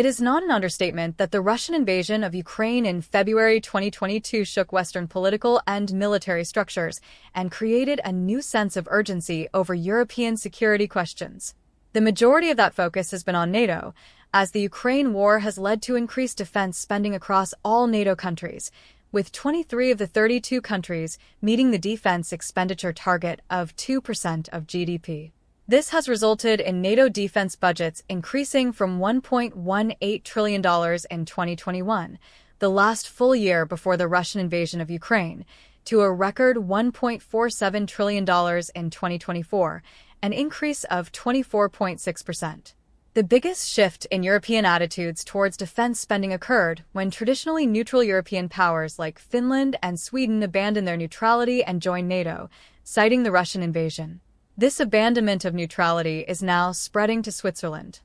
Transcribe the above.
It is not an understatement that the Russian invasion of Ukraine in February 2022 shook Western political and military structures and created a new sense of urgency over European security questions. The majority of that focus has been on NATO, as the Ukraine war has led to increased defense spending across all NATO countries, with 23 of the 32 countries meeting the defense expenditure target of 2% of GDP. This has resulted in NATO defense budgets increasing from $1.18 trillion in 2021, the last full year before the Russian invasion of Ukraine, to a record $1.47 trillion in 2024, an increase of 24.6%. The biggest shift in European attitudes towards defense spending occurred when traditionally neutral European powers like Finland and Sweden abandoned their neutrality and joined NATO, citing the Russian invasion. This abandonment of neutrality is now spreading to Switzerland.